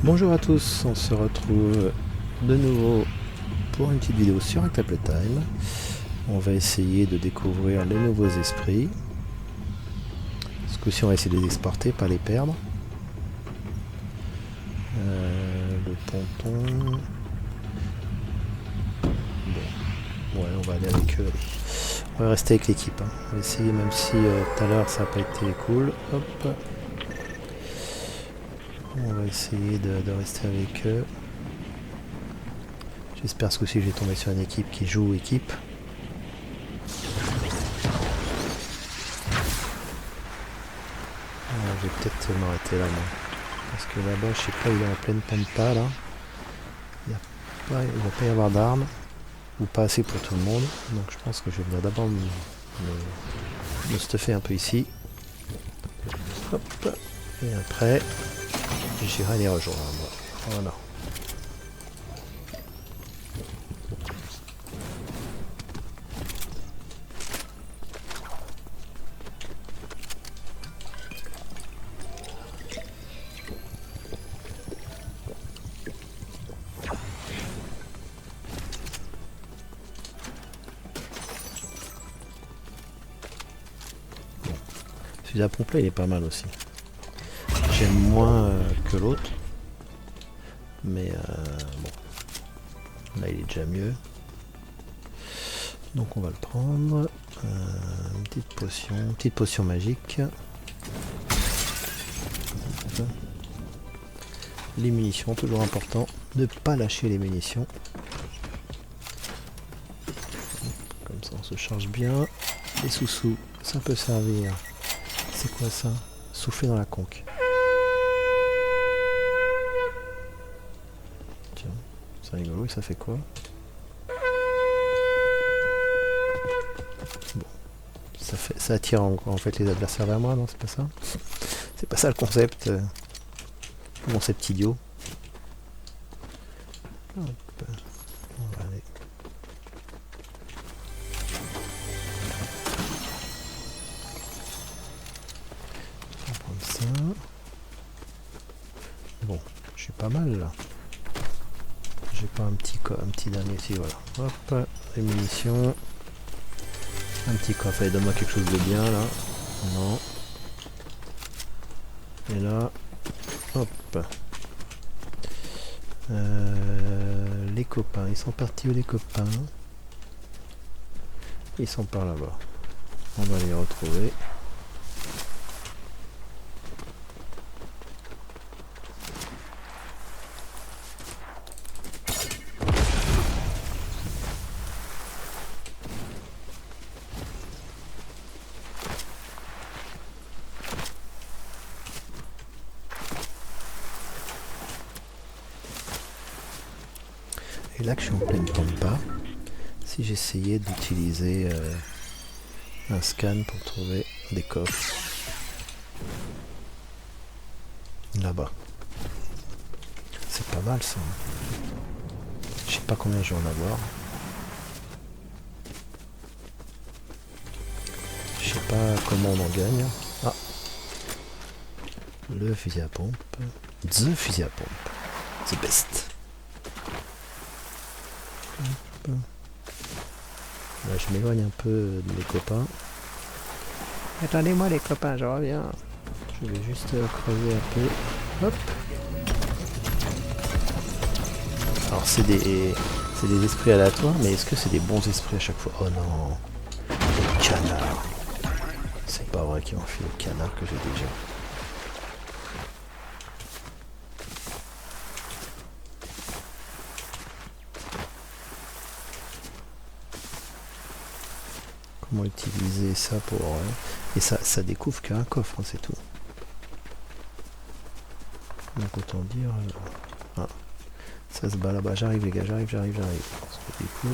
Bonjour à tous, on se retrouve de nouveau pour une petite vidéo sur Octuple Time. On va essayer de découvrir les nouveaux esprits. Ce coup-ci on va essayer de les exporter, pas les perdre. Le ponton... Bon, ouais, on va aller avec eux. On va rester avec l'équipe. On va essayer, même si tout à l'heure ça n'a pas été cool. Hop. On va essayer de rester avec eux. J'espère ce coup-ci j'ai tombé sur une équipe qui joue équipe. Je vais peut-être m'arrêter là, moi. Parce que là-bas, je sais pas, il est en pleine pampa, là. Il ne va pas y avoir d'armes. Ou pas assez pour tout le monde. Donc je pense que je vais venir d'abord me stuffer un peu ici. Hop. Et après, j'irai les rejoindre. Voilà. Celui à pompe là, il est pas mal aussi. J'aime moins que l'autre. Mais bon. Là, il est déjà mieux. Donc on va le prendre. Une petite potion magique. Les munitions, toujours important. Ne pas lâcher les munitions. Comme ça on se charge bien. Les sous-sous, ça peut servir. C'est quoi ça? Souffler dans la conque. Tiens, c'est rigolo, et ça fait quoi? Bon, ça attire en fait les adversaires vers moi, non? C'est pas ça? C'est pas ça le concept. Le concept idiot. Hop, on va aller. On va prendre ça. Bon, je suis pas mal là. J'ai pas un petit dernier ici, voilà. Hop, les munitions. Un petit coffre, allez, donne-moi quelque chose de bien là. Non. Et là, hop. Les copains, ils sont partis où les copains? Ils sont par là-bas. On va les retrouver. Et là que je suis en pleine pampa, si j'essayais d'utiliser un scan pour trouver des coffres là-bas, c'est pas mal ça. Je sais pas combien je vais en avoir. Je sais pas comment on en gagne. Ah, le fusil à pompe, the fusil à pompe, the best. Là, je m'éloigne un peu de mes copains. Attendez-moi les copains, je reviens. Je vais juste creuser un peu. Hop. Alors c'est des esprits aléatoires, mais est-ce que c'est des bons esprits à chaque fois? Oh non. Le canard. C'est pas vrai qu'ils m'ont fait le canard que j'ai déjà. Comment utiliser ça pour... Et ça découvre qu'un coffre, hein, c'est tout. Donc autant dire... Ah, ça se bat là-bas. J'arrive les gars, j'arrive. Parce que du coup...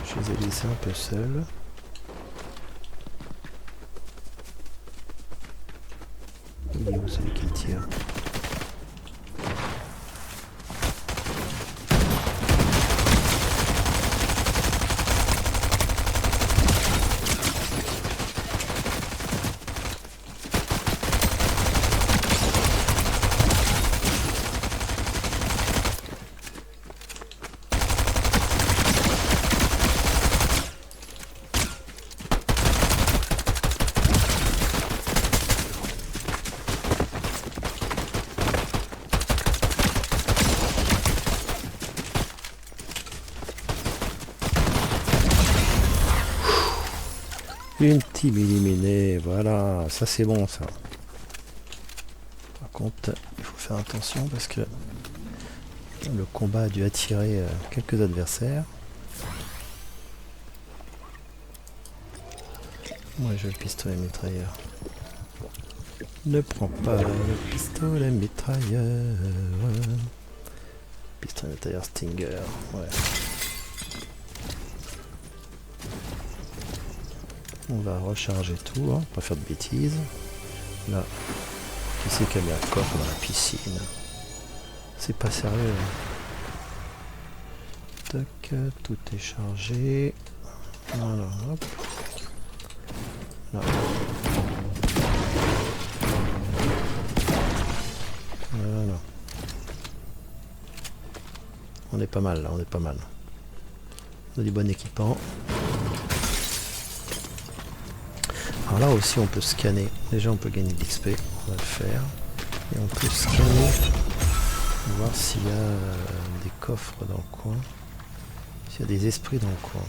Je les ai laissés un peu seuls. Il est où celui qui tire? Une team éliminée, voilà, ça c'est bon ça. Par contre, il faut faire attention parce que le combat a dû attirer quelques adversaires. Moi je veux le pistolet mitrailleur. Ne prends pas le pistolet mitrailleur. Pistolet mitrailleur Stinger, ouais. On va recharger tout, hein, pas faire de bêtises. Là, qui c'est qui a mis un coffre dans la piscine? C'est pas sérieux. Hein. Tac, tout est chargé. Voilà, hop. Là. Voilà. On est pas mal là, on est pas mal. On a du bon équipement. Alors là aussi on peut scanner. Déjà on peut gagner de l'XP, on va le faire. Et on peut scanner, voir s'il y a des coffres dans le coin. S'il y a des esprits dans le coin.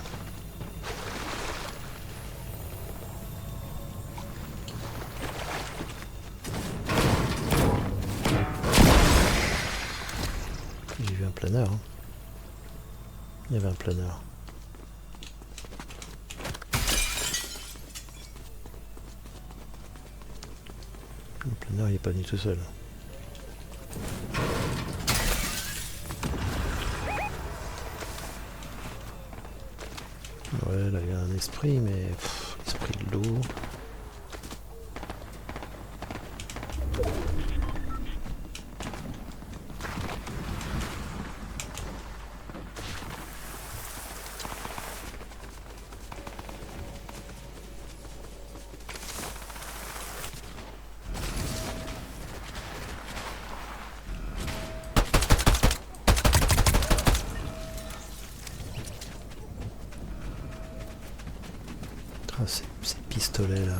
J'ai vu un planeur. Hein. Il y avait un planeur. Le planeur il est pas venu tout seul. Ouais, là il y a un esprit, mais esprit de l'eau. Ah, ces pistolets là,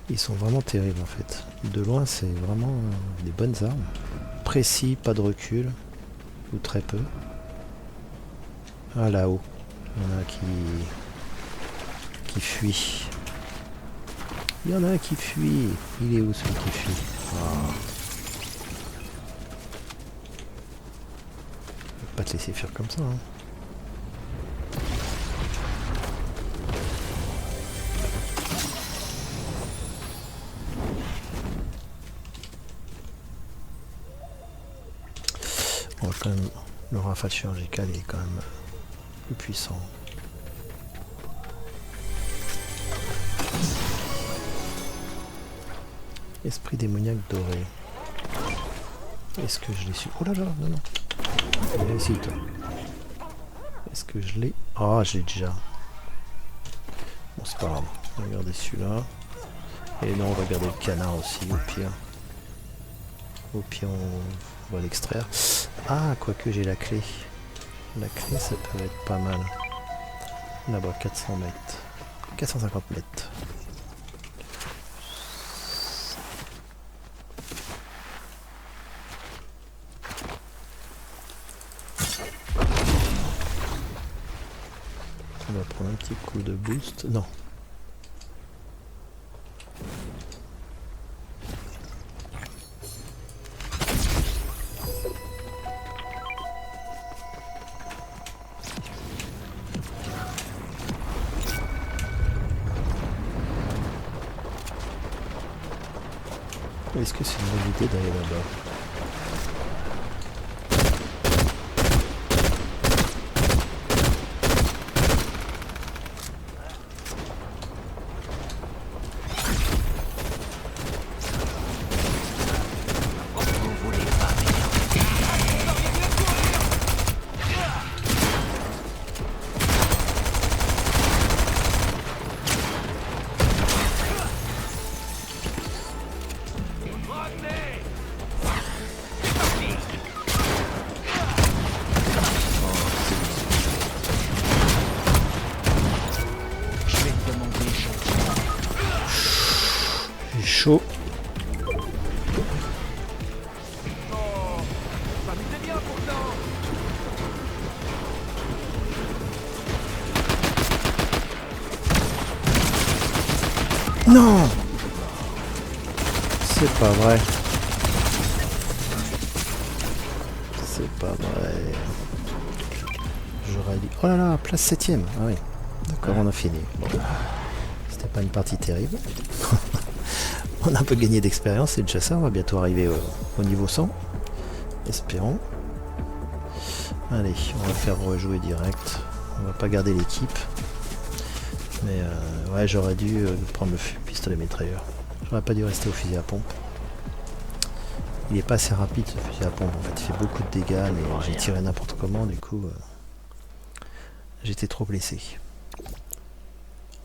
ils sont vraiment terribles en fait. De loin c'est vraiment des bonnes armes. Précis, pas de recul, ou très peu. Ah là-haut, il y en a un qui fuit. Il y en a un qui fuit. Il est où celui qui fuit? Ah. Je vais pas te laisser faire comme ça. Hein. Bon, quand même, le rafale chirurgical est quand même plus puissant. Esprit démoniaque doré. Est-ce que je l'ai su? Oh là là, non, non. Viens ici, toi. Est-ce que je l'ai? Ah, je l'ai déjà. Bon, c'est pas grave. On va regarder celui-là. Et non, on va garder le canard aussi, au pire. Au pire, on va l'extraire. Ah, quoique j'ai la clé. La clé, ça peut être pas mal. Là-bas, 400 mètres. 450 mètres. On va prendre un petit coup de boost. Non. Est-ce que c'est une bonne idée d'aller là-bas? Chaud. Non! C'est pas vrai. C'est pas vrai. J'aurais dit... Oh là là, place 7ème. Ah oui. D'accord, on a fini. Bon. C'était pas une partie terrible. On a un peu gagné d'expérience, c'est déjà ça. On va bientôt arriver au niveau 100. Espérons. Allez, on va faire rejouer direct. On va pas garder l'équipe. Mais ouais, j'aurais dû prendre le pistolet mitrailleur. J'aurais pas dû rester au fusil à pompe. Il est pas assez rapide ce fusil à pompe. En fait, il fait beaucoup de dégâts, mais j'ai tiré n'importe comment. Du coup, j'étais trop blessé.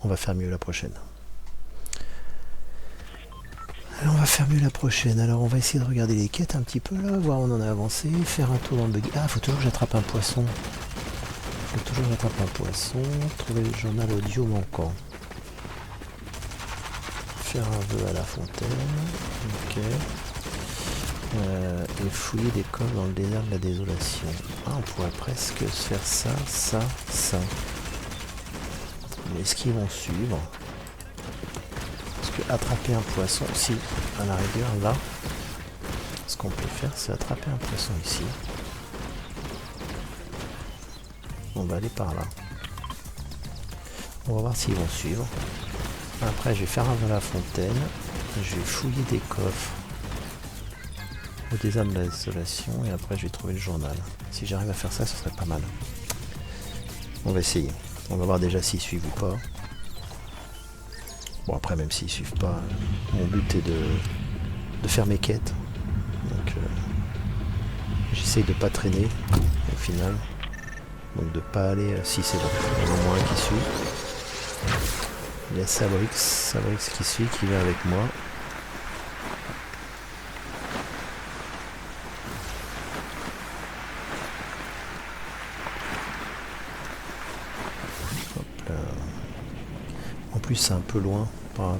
On va faire mieux la prochaine. Alors, on va faire mieux la prochaine. Alors, on va essayer de regarder les quêtes un petit peu là, voir où on en a avancé, faire un tour dans le buggy. Ah, faut toujours que j'attrape un poisson. Faut toujours que j'attrape un poisson. Trouver le journal audio manquant. Faire un vœu à la fontaine. Ok. Et fouiller des coffres dans le désert de la désolation. Ah, on pourrait presque se faire ça, ça, ça. Mais est-ce qu'ils vont suivre? Parce que attraper un poisson, si, à la rigueur, là, ce qu'on peut faire, c'est attraper un poisson ici. On va aller par là. On va voir s'ils vont suivre. Après, je vais faire un vœu à la fontaine. Je vais fouiller des coffres au désert de la désolation et après je vais trouver le journal. Si j'arrive à faire ça, ce serait pas mal. On va essayer. On va voir déjà s'ils suivent ou pas. Bon, après, même s'ils suivent pas, mon but est de faire mes quêtes. Donc j'essaye de pas traîner au final. Donc de pas aller... si, c'est bon, il y en a au moins un qui suit. Il y a Sabrix qui suit, qui va avec moi. En plus, c'est un peu loin par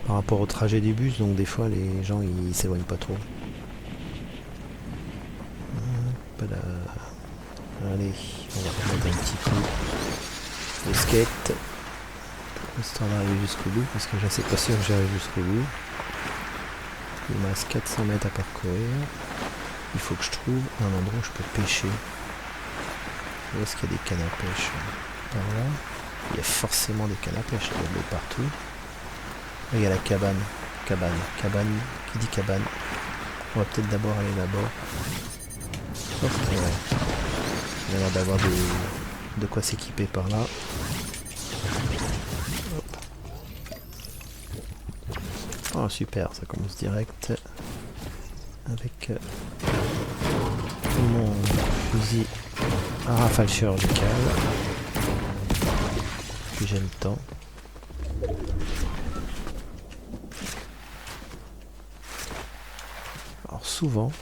rapport au trajet du bus, donc des fois les gens ils s'éloignent pas trop. Hop là. Allez, on va remettre un petit coup de skate, histoire d'arriver jusqu'au bout, parce que je ne sais pas sûr que j'arrive jusqu'au bout. Il me reste 400 mètres à parcourir. Il faut que je trouve un endroit où je peux pêcher. Où est-ce qu'il y a des cannes à pêche? Par là. Il y a forcément des cannes à pêche, il y a de l'eau partout. Là, il y a la cabane. Cabane. Qui dit cabane? On va peut-être d'abord aller là-bas. Hop, ouais. Il y a l'air d'avoir de quoi s'équiper par là. Hop. Oh super, ça commence direct. Avec mon fusil à rafale chirurgicale. Puis j'ai le temps. Alors souvent,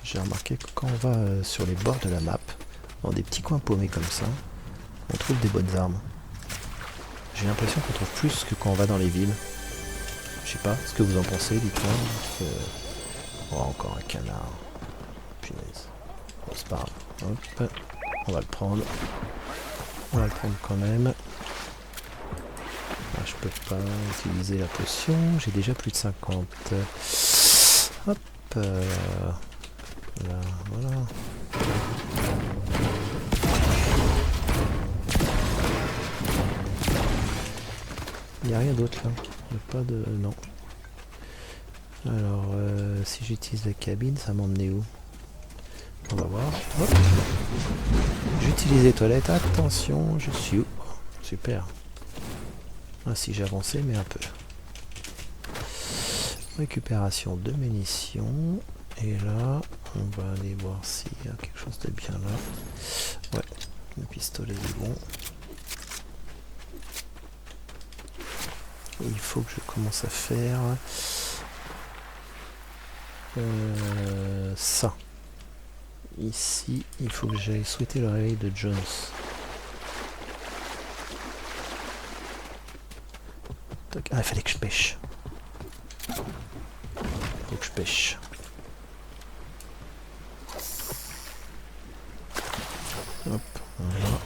j'ai remarqué que quand on va sur les bords de la map, dans des petits coins paumés comme ça, on trouve des bonnes armes. J'ai l'impression qu'on trouve plus que quand on va dans les villes. Je sais pas ce que vous en pensez, dites-moi. Oh, encore un canard. Punaise. Bon, c'est pas grave. Hop. On va le prendre. On va le prendre quand même. Ah, je peux pas utiliser la potion. J'ai déjà plus de 50. Hop. Là, voilà. Il n'y a rien d'autre là. Il n'y a pas de... non. Alors, si j'utilise la cabine, ça m'emmenait où? On va voir. Hop. J'utilise les toilettes. Attention, je suis où? Super. Ah si, j'ai avancé, mais un peu. Récupération de munitions. Et là, on va aller voir s'il y a quelque chose de bien là. Ouais, le pistolet est bon. Et il faut que je commence à faire ça. Ici, il faut que j'aille souhaiter le réveil de Jones. Ah, il fallait que je pêche. Il faut que je pêche. Hop, voilà.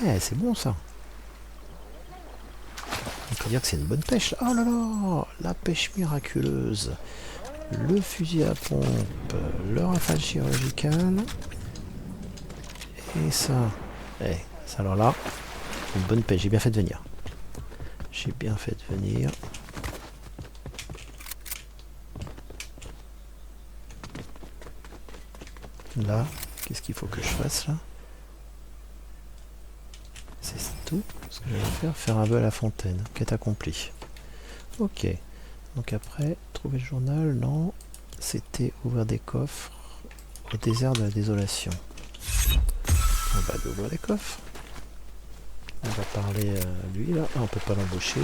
Eh, c'est bon ça. On peut dire que c'est une bonne pêche. Oh là là, la pêche miraculeuse. Le fusil à pompe, le rafale chirurgical. Et ça. Eh, ça alors là, une bonne pêche. J'ai bien fait de venir. J'ai bien fait de venir. Là, qu'est-ce qu'il faut que je fasse là? C'est tout ce que je vais faire un vœu à la fontaine. Quête accomplie. Ok. Donc après, trouver le journal, non. C'était ouvrir des coffres au désert de la désolation. On va ouvrir des coffres. On va parler à lui là. Ah, on peut pas l'embaucher.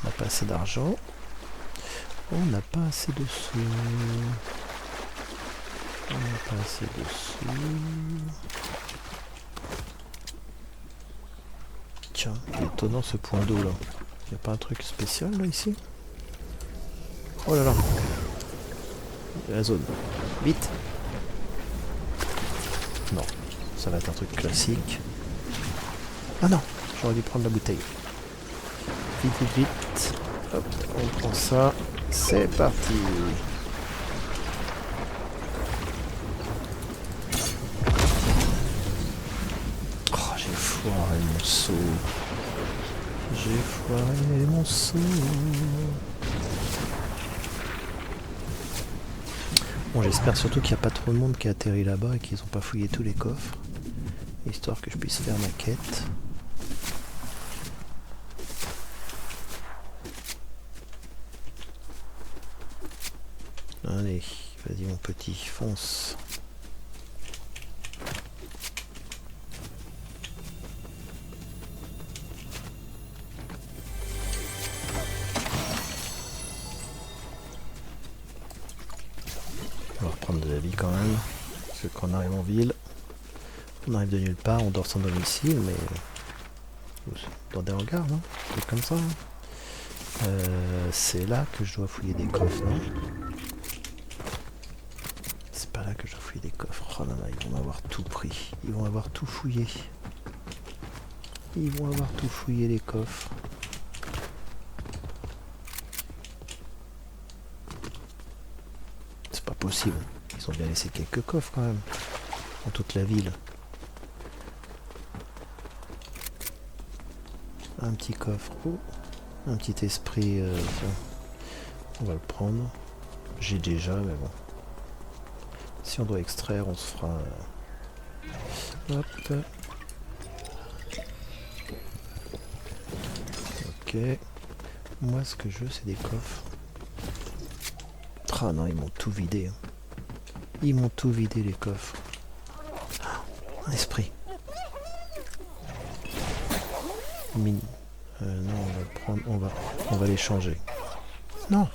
On n'a pas assez d'argent. On n'a pas assez de sous. On n'a pas assez de sous. Tiens, c'est étonnant ce point d'eau là. Il n'y a pas un truc spécial là ici? Oh là là. La zone. Vite. Non, ça va être un truc classique. Ah non, j'aurais dû prendre la bouteille. Vite, vite, vite. Hop, on prend ça. C'est parti. Oh, j'ai foiré mon seau. J'ai foiré mon seau. Bon, j'espère surtout qu'il n'y a pas trop de monde qui a atterri là-bas et qu'ils n'ont pas fouillé tous les coffres. Histoire que je puisse faire ma quête. Allez, vas-y mon petit, fonce. On va reprendre de la vie quand même. Parce que quand on arrive en ville, on arrive de nulle part, on dort sans domicile, mais dans des hangars, non? C'est comme ça. Hein. C'est là que je dois fouiller des coffres, non? C'est pas là que je dois fouiller des coffres. Oh là là, ils vont avoir tout pris. Ils vont avoir tout fouillé. Ils vont avoir tout fouillé les coffres. C'est pas possible. Ils ont bien laissé quelques coffres quand même. Dans toute la ville. Un petit coffre. Oh, un petit esprit. On va le prendre. J'ai déjà, mais bon. Si on doit extraire, on se fera... Hop. Ok. Moi, ce que je veux, c'est des coffres. Ah non, ils m'ont tout vidé. Hein. Ils m'ont tout vidé, les coffres. Un esprit. Non, on va le prendre. On va les changer. Non.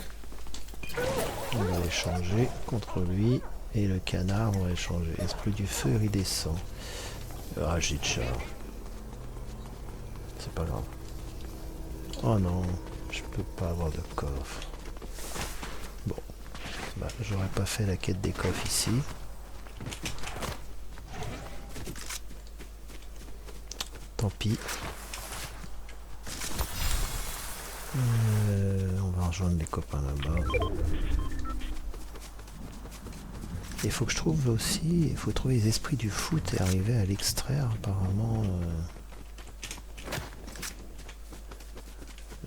On va les changer contre lui. Et le canard, on va les changer. Esprit du feu iridescent. Ah, j'ai déjà. C'est pas grave. Oh non, je peux pas avoir de coffre. Bon. Bah, j'aurais pas fait la quête des coffres ici. Tant pis. On va rejoindre les copains là-bas. Il faut que je trouve aussi, il faut trouver les esprits du foot et arriver à l'extraire apparemment.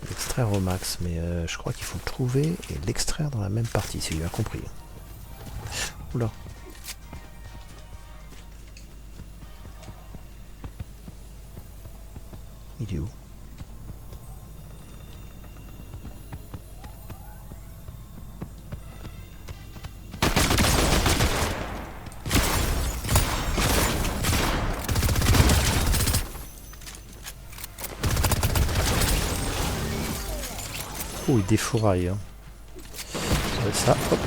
L'extraire au max, mais je crois qu'il faut le trouver et l'extraire dans la même partie, si j'ai bien compris. Oula. Il est où? Oh, il défouraille. Hein. Ça, hop.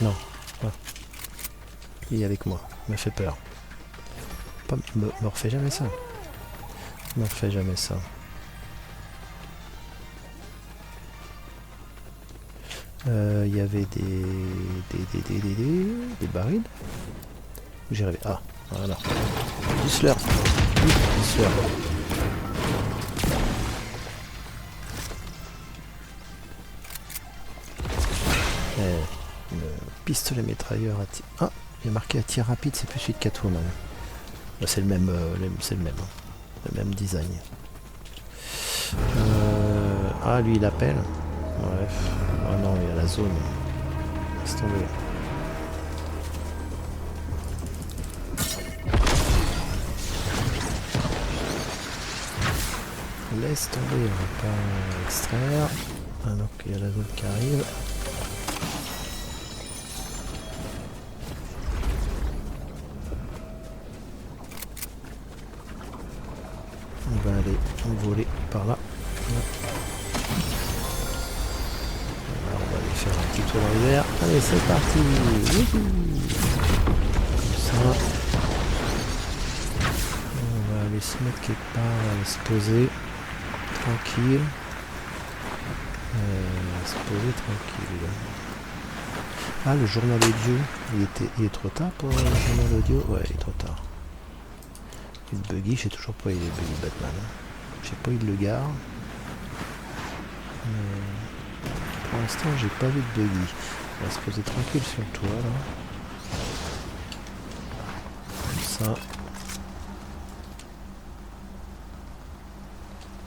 Non. Ah. Il est avec moi. Il m'a fait peur. Pas, me refais jamais ça. Me refais jamais ça. Il y avait des barils. Où j'ai rêvé. Ah, voilà. Whistler. Whistler. Le pistolet mitrailleur à tir. Ah, il y a marqué à tir rapide, c'est plus celui de Catwoman. Bah, c'est le même, c'est le même, hein. Le même design. Ah, lui il appelle. Ouais. Ah non, il y a la zone. Laisse tomber. Laisse tomber, on va pas extraire. Ah donc il y a la zone qui arrive. On va aller voler par là. Alors, on va aller faire un petit tour dans les airs. Allez, c'est parti. Wouhou. Comme ça. On va aller se mettre quelque part, on va aller se poser. Tranquille. Se poser tranquille. Ah, le journal audio, il est trop tard pour le journal audio. Ouais, il est trop tard. Il est buggy, je sais toujours pas il est buggy Batman. Je sais pas il le gare. Pour l'instant, j'ai pas vu de buggy. On va se poser tranquille sur le toit là. Comme ça.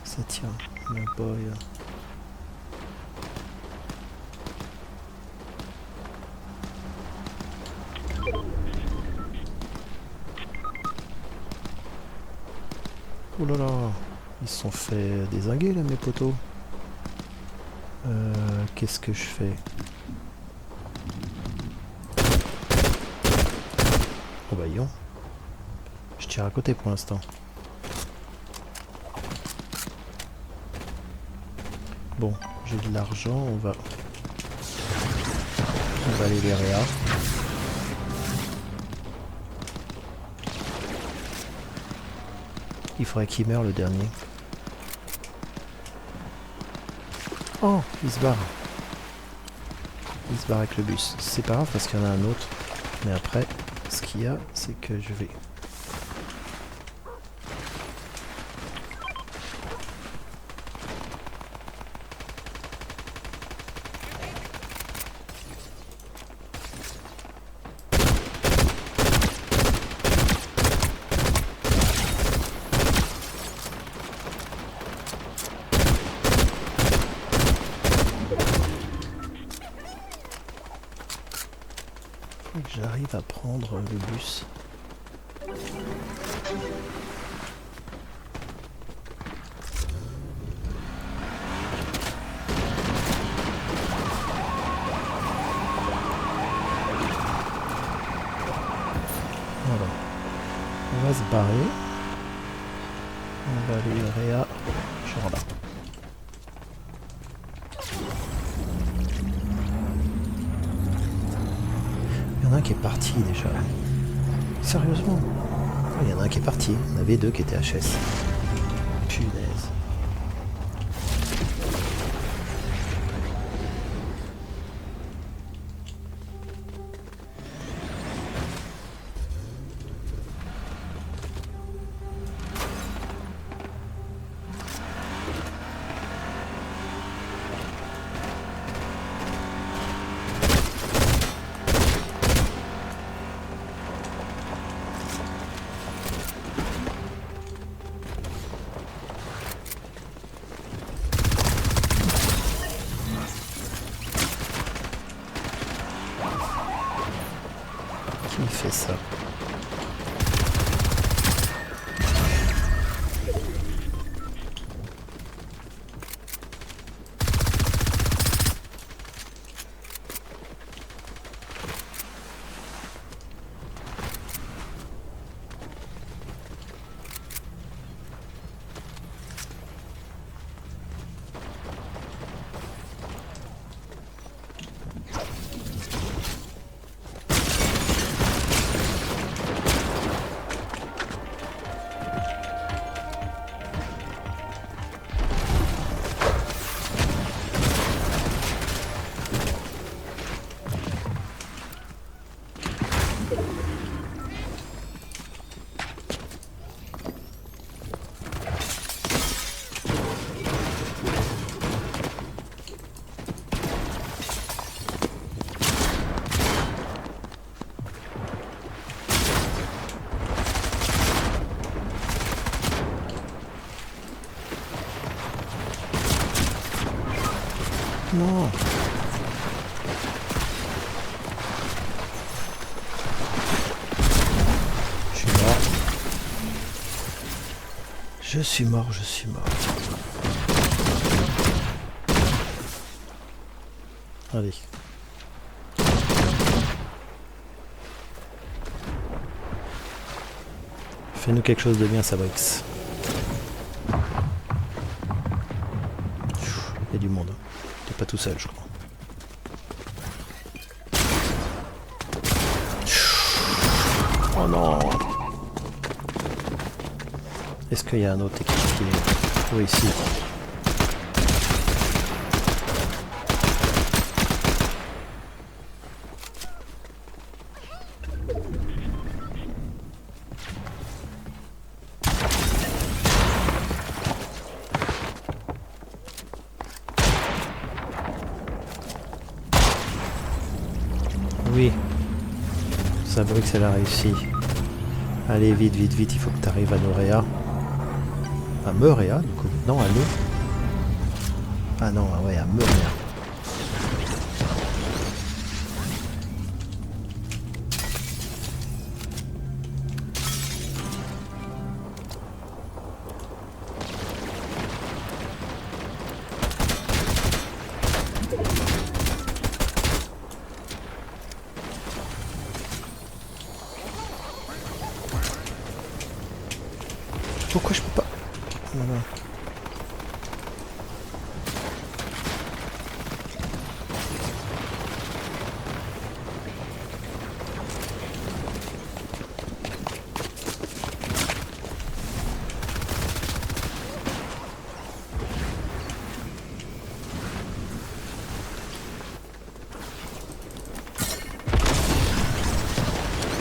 Ça tient, mon boy. Oh là là, ils se sont fait dézinguer là mes potos. Qu'est-ce que je fais? Oh bah yon. Je tire à côté pour l'instant. Bon, j'ai de l'argent, on va aller vers Réa. Il faudrait qu'il meure le dernier. Oh, il se barre. Il se barre avec le bus. C'est pas grave parce qu'il y en a un autre. Mais après, ce qu'il y a, c'est que je vais... que j'arrive à prendre le bus. Voilà. On va se barrer. On va aller Réa. Genre là. Il y en a un qui est parti déjà. Sérieusement? Il y en a un qui est parti. Il y en avait deux qui étaient HS. Punaise. Non. Je suis mort. Je suis mort, je suis mort. Allez. Fais-nous quelque chose de bien, Sabrix. Il y a du monde. T'es pas tout seul, je crois. Oh non. Est-ce qu'il y a un autre équipier? Oui, ici. Oui. Sabrix, elle a réussi. Allez, vite, vite, vite, il faut que tu arrives à Noréa. À Meuréa, du coup. Non, à nous. Ah non, ah ouais, à Meuréa. Pourquoi je peux pas? Voilà.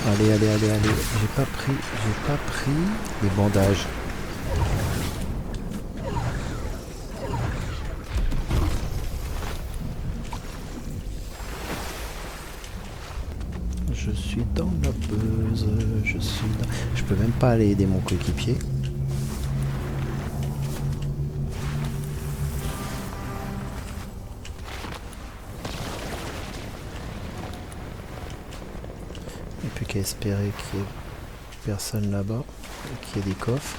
Allez, allez, allez, allez. J'ai pas pris les bandages. Je suis dans la buzz, je suis dans... Je peux même pas aller aider mon coéquipier. Il n'y a plus qu'à espérer qu'il y ait personne là-bas et qu'il y ait des coffres.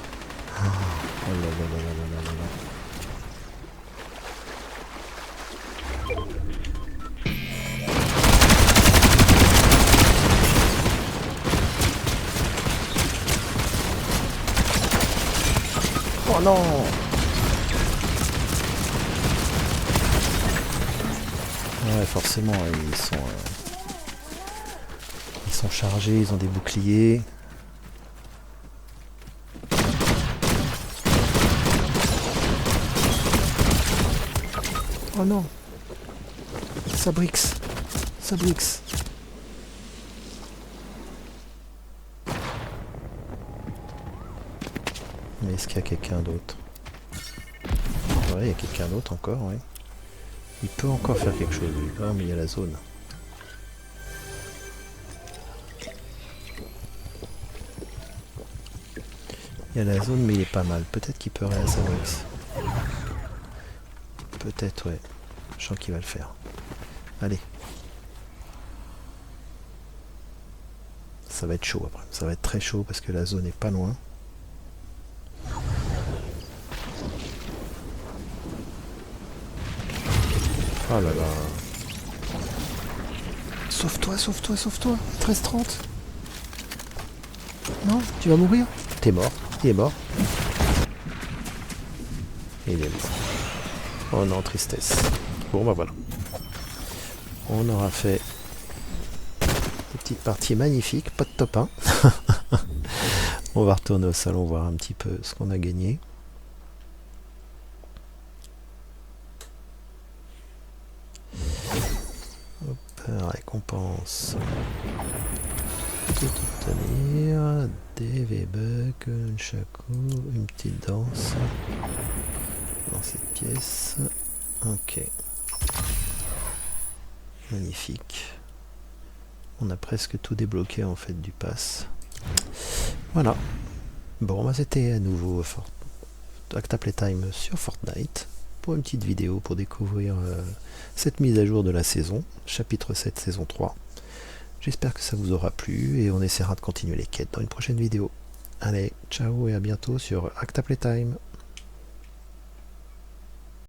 Oh là là là là là là là. Oh non! Ouais, forcément, ils sont chargés, ils ont des boucliers. Oh non! Sabrix! Sabrix! Mais est-ce qu'il y a quelqu'un d'autre? Ouais, il y a quelqu'un d'autre encore, oui. Il peut encore faire quelque chose, lui. Oh, mais il y a la zone. Il y a la zone, mais il est pas mal. Peut-être qu'il peut rien à Sabrix. Peut-être, ouais. Je sens qu'il va le faire. Allez. Ça va être chaud après. Ça va être très chaud parce que la zone est pas loin. Oh là là. Sauve-toi, sauve-toi, sauve-toi. 13-30. Non, tu vas mourir. T'es mort. Il est mort. Il est mort. Oh non, tristesse. Bon bah voilà. On aura fait une petite partie magnifique. Pas de top 1. On va retourner au salon voir un petit peu ce qu'on a gagné. Récompense. Tout obtenir. Des V-Bucks, un chaco, une petite danse. Dans cette pièce. Ok. Magnifique. On a presque tout débloqué en fait du pass. Voilà. Bon, bah, c'était à nouveau Acta Playtime sur Fortnite. pour une petite vidéo pour découvrir cette mise à jour de la saison, chapitre 7, saison 3. J'espère que ça vous aura plu et on essaiera de continuer les quêtes dans une prochaine vidéo. Allez, ciao et à bientôt sur Acta Playtime.